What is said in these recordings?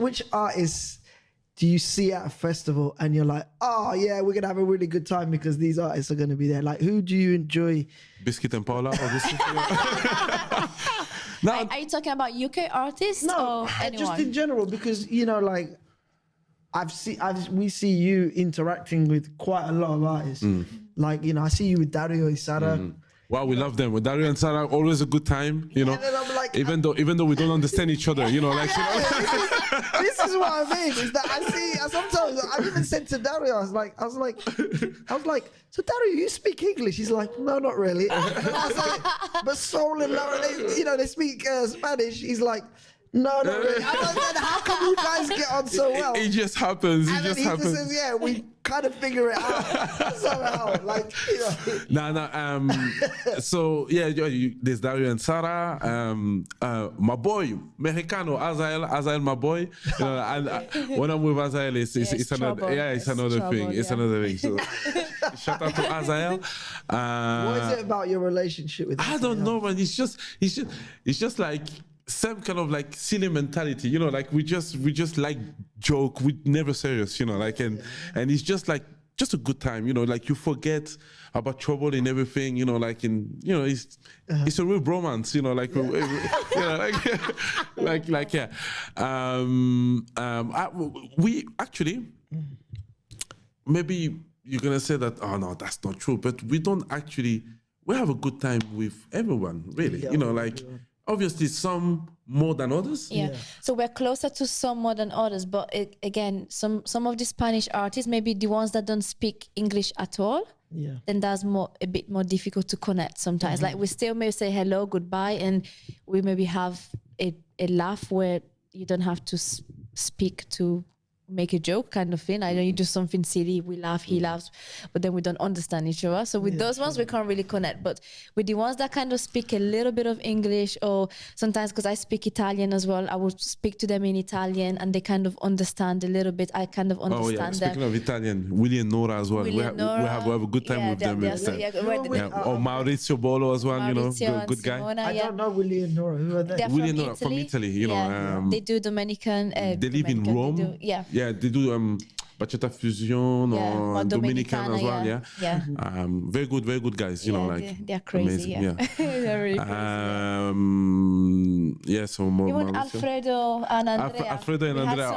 which artists do you see at a festival and you're like, oh yeah, we're gonna have a really good time because these artists are gonna be there? Like, who do you enjoy? Biskit and Paola, obviously. No, Are you talking about UK artists or anyone? just in general, because you know, like we see you interacting with quite a lot of artists. Like, you know, I see you with Dario Isara. wow, we love them. With Dario and Sarah, always a good time, you know. And then I'm like, even though we don't understand each other, you know, like this is what I mean. Is that I see sometimes I even said to Dario, I was like, so Dario, you speak English? He's like, no, not really. I was like, but Soul and Laura, they speak Spanish. He's like, no, not really. I don't know, how come you guys get on so well? it just happens. And It just then he happens. just says, yeah, we kind of figure it out somehow. Like, you know. So yeah, there's Dario and Sarah. My boy, Mexicano, Azael, my boy. You know, and when I'm with Azael, it's another, trouble. it's another Trouble, thing. It's yeah. another thing. So shout out to Azael. What is it about your relationship with I don't know, man. It's just like same kind of like silly mentality, you know, like we just like joke, we never serious, you know, like and it's just like just a good time, you know, like you forget about trouble and everything, you know, like it's a real bromance, you know, like you know, like yeah. We actually, maybe you're gonna say that, oh no, that's not true, but we have a good time with everyone, really, you know, like. Obviously, some more than others. Yeah. So we're closer to some more than others, but again, some of the Spanish artists, maybe the ones that don't speak English at all, then that's a bit more difficult to connect sometimes. Like we still may say hello, goodbye, and we maybe have a laugh where you don't have to speak to make a joke kind of thing. I know you do something silly, we laugh, he laughs, but then we don't understand each other. So with those ones, we can't really connect. But with the ones that kind of speak a little bit of English, or sometimes because I speak Italian as well, I would speak to them in Italian and they kind of understand a little bit. I kind of understand them. Speaking of Italian, Willie and Nora as well. We have a good time with them. Or Maurizio Bolo as well, Maurizio, you know, good guy. Simona, I don't know Willie and Nora. Who are they? Willie and Nora from Italy, you know. they do Dominican. They live in Rome. Yeah, they do Bachata Fusion or Dominican as well. Yeah. Very good guys. You know, like they're crazy. Amazing, They're really crazy. So more. Even Alfredo and Andrea. Alfredo and Andrea.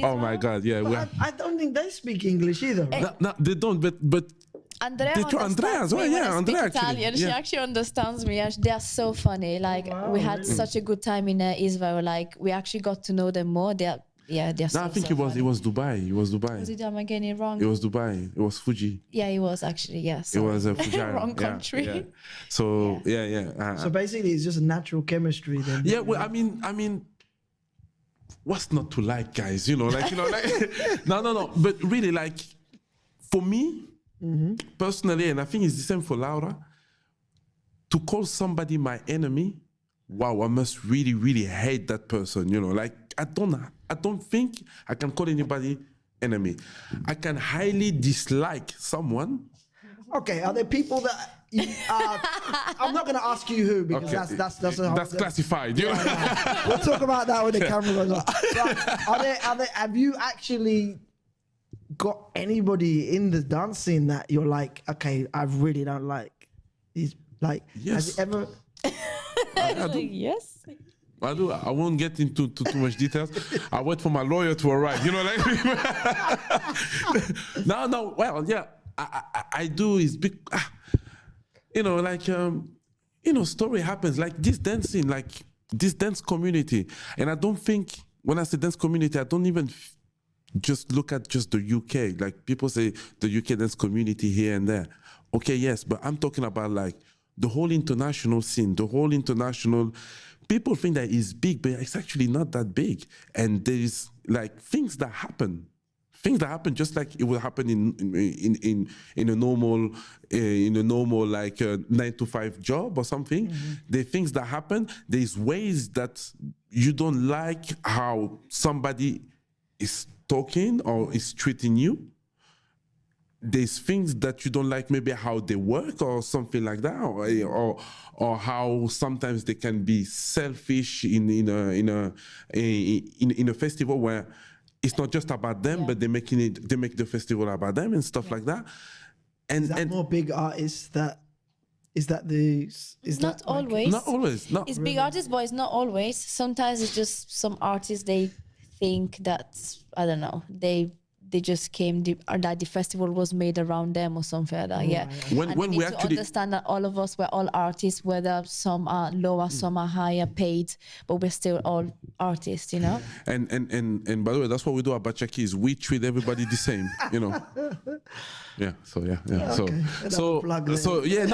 Oh my God, yeah. I don't think they speak English either. Right? No, they don't. But Andrea as well. Yeah, Andrea Italian. She actually understands me. They are so funny. Like we had such a good time in Israel. Like we actually got to know them more. They're so, I think it was Dubai. Was it? I'm getting it wrong. It was Dubai. It was Fuji. Yeah, it was actually. Yes. It was a Fuji. Wrong country. Yeah. So so basically, it's just a natural chemistry then. Yeah. Well, I mean, what's not to like, guys? You know, like no. But really, like for me. Personally, and I think it's the same for Laura, to call somebody my enemy, wow, I must really, really hate that person. You know, like I don't think I can call anybody enemy. I can highly dislike someone. Okay, are there people that I'm not going to ask you who, because that's classified. You know? We'll talk about that when the camera goes on. But have you actually got anybody in the dance scene that you're like, okay, I really don't like? He's like, yes. Has it ever? I do. Yes. I do. I won't get into too much details. I wait for my lawyer to arrive. You know, like. No. Well, yeah, I do. Is big. You know, like story happens like this dancing, like this dance community, and I don't think when I say dance community, I don't even just look at just the UK. Like people say the UK dance community here and there. Okay, yes, but I'm talking about like the whole international scene, the whole international. People think that it's big, but it's actually not that big. And there's like things that happen just like it will happen in a normal like 9-to-5 job or something. Mm-hmm. There are things that happen. There's ways that you don't like how somebody is talking or is treating you. there's things that you don't like, maybe how they work or something like that, or how sometimes they can be selfish in a festival where it's not just about them, but they make the festival about them and stuff like that. And Is that more big artists that? Is Not always. Not always. No. It's big artists, but it's not always. Sometimes it's just some artists, they think that, I don't know, they just came, or that the festival was made around them or something like that. Yeah. When we we need actually to understand that all of us, we're all artists, whether some are lower, some are higher paid, but we're still all artists, you know? And by the way, that's what we do at Bachakiz. We treat everybody the same, you know. Yeah. So yeah. Okay. So yeah.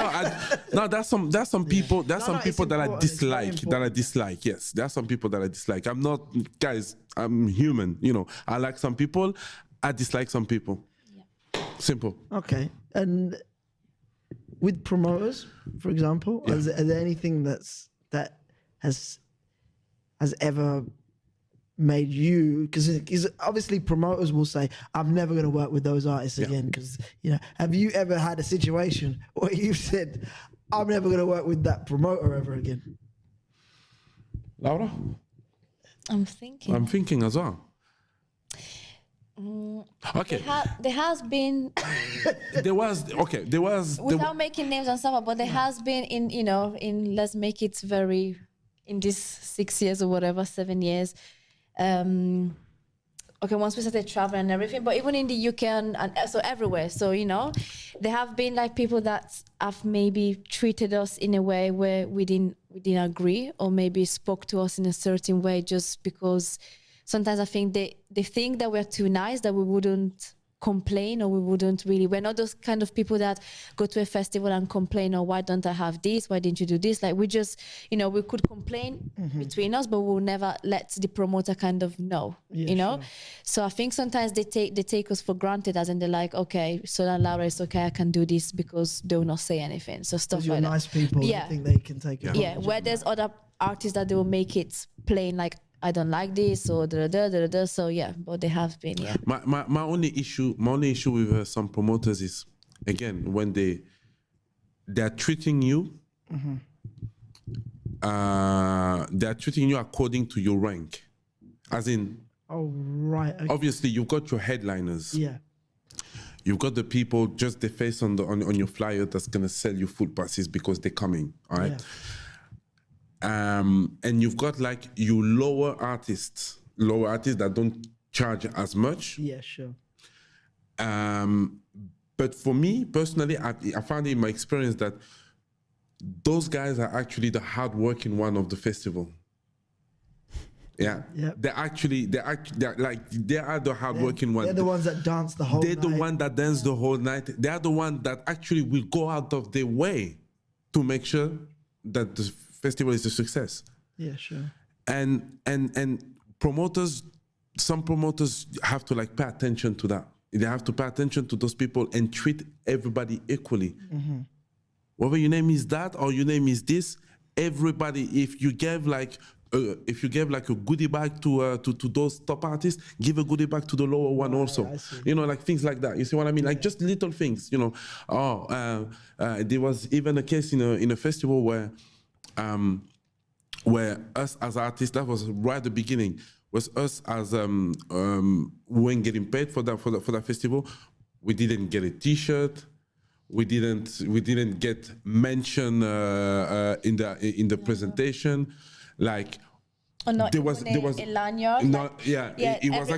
No. There's some people. There's some it's people that I important. It's very dislike. That I dislike. Yes. There are some people that I dislike. I'm not, guys. I'm human. You know. I like some people. I dislike some people. Yeah. Simple. Okay. And with promoters, for example, are there anything that has ever made you, because obviously promoters will say, I'm never going to work with those artists again, because, you know, have you ever had a situation where you've said, I'm never going to work with that promoter ever again? Laura? I'm thinking. I'm thinking as well. Okay. There has been, There was without making names and stuff, but there has been in let's make it very, in this 6 years or whatever, 7 years. Okay, once we started traveling and everything, but even in the UK and so everywhere. So, you know, there have been like people that have maybe treated us in a way where we didn't agree, or maybe spoke to us in a certain way just because sometimes I think they think that we're too nice, that we wouldn't complain, or we wouldn't really, we're not those kind of people that go to a festival and complain, or why don't I have this, why didn't you do this? Like, we just, you know, we could complain between us, but we'll never let the promoter kind of know, you know? Sure. So I think sometimes they take us for granted, as in they're like, okay, so then Laura, it's okay, I can do this, because they will not say anything. So stuff like that. You're nice people, I think they can take it. Yeah, where there's other artists that they will make it plain, like, I don't like this, or da. So yeah, but they have been, yeah. My only issue with some promoters is, again, when they're treating you, they're treating you according to your rank, as in. Oh right. Okay. Obviously, you've got your headliners. Yeah. You've got the people, just the face on your flyer that's gonna sell you food passes because they're coming. All right. Yeah. And you've got like you lower artists that don't charge as much. Yeah, sure. But for me personally, I found in my experience that those guys are actually the hardworking one of the festival. Yeah, they are the hardworking ones. They're the ones that dance the whole night. They're the one that dance the whole night. They are the one that actually will go out of their way to make sure that the festival is a success. Yeah, sure. And promoters, some promoters have to like pay attention to that. They have to pay attention to those people and treat everybody equally. Whether your name is that or your name is this, everybody. If you gave like a goodie bag to those top artists, give a goodie bag to the lower one also. You know, like things like that. You see what I mean? Like just little things. You know. There was even a case in a festival where us as artists, that was right at the beginning, was us as we weren't getting paid for that festival. We didn't get a T-shirt. We didn't get mentioned in the presentation. Like there was a lanyard. No, it was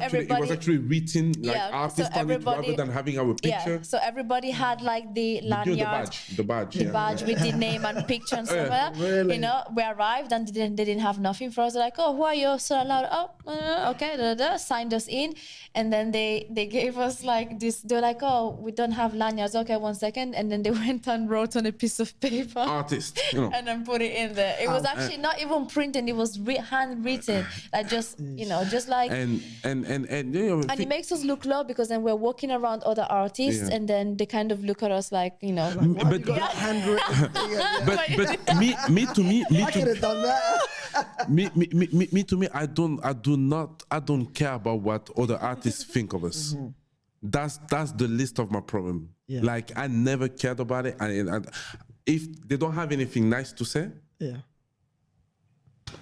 actually written like artist on it rather than having our picture. Yeah, so everybody had like the lanyard, the badge with the name and picture and stuff like that. Really? You know, we arrived and they didn't have nothing for us. They're like, oh, who are you? So loud. Okay, signed us in, and then they gave us like this. They're like, oh, we don't have lanyards. Okay, 1 second, and then they went and wrote on a piece of paper, artist, you know, and then put it in there. It was actually not even printed. It was handwritten, like just just like and you know, and it makes us look low, because then we're walking around other artists, and then they kind of look at us like, you know, like, but handwritten thing, but me to me I could have done that. me to me, I don't care about what other artists think of us. That's the list of my problem. Yeah. Like I never cared about it, and if they don't have anything nice to say, Yeah.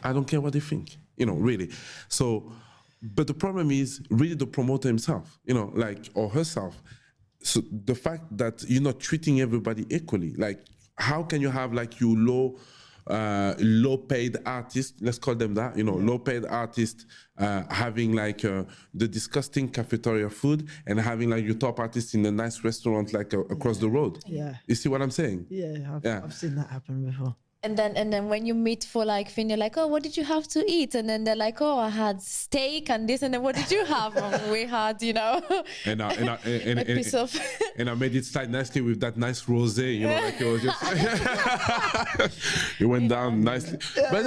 I don't care what they think. Really. So, but the problem is really the promoter himself. Like or herself. So the fact that you're not treating everybody equally, like how can you have like you low paid artists, let's call them that, low paid artists having like the disgusting cafeteria food and having like your top artists in a nice restaurant like across the road. Yeah. You see what I'm saying? Yeah, I've seen that happen before. And then when you meet for like thing, you're like, oh, what did you have to eat? And then they're like, oh, I had steak and this. And then what did you have? We had, And a piece of. And I made it slide nicely with that nice rosé, like it was just. It went down nicely, but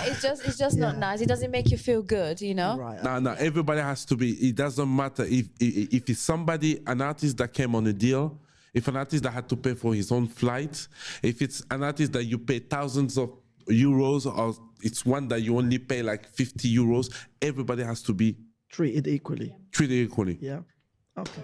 it's just not nice. It doesn't make you feel good, Right. No. Everybody has to be. It doesn't matter if it's somebody, an artist that came on a deal. If an artist that had to pay for his own flight, if it's an artist that you pay thousands of euros, or it's one that you only pay like 50 euros, everybody has to be Treated equally. treated equally. Yeah. Okay.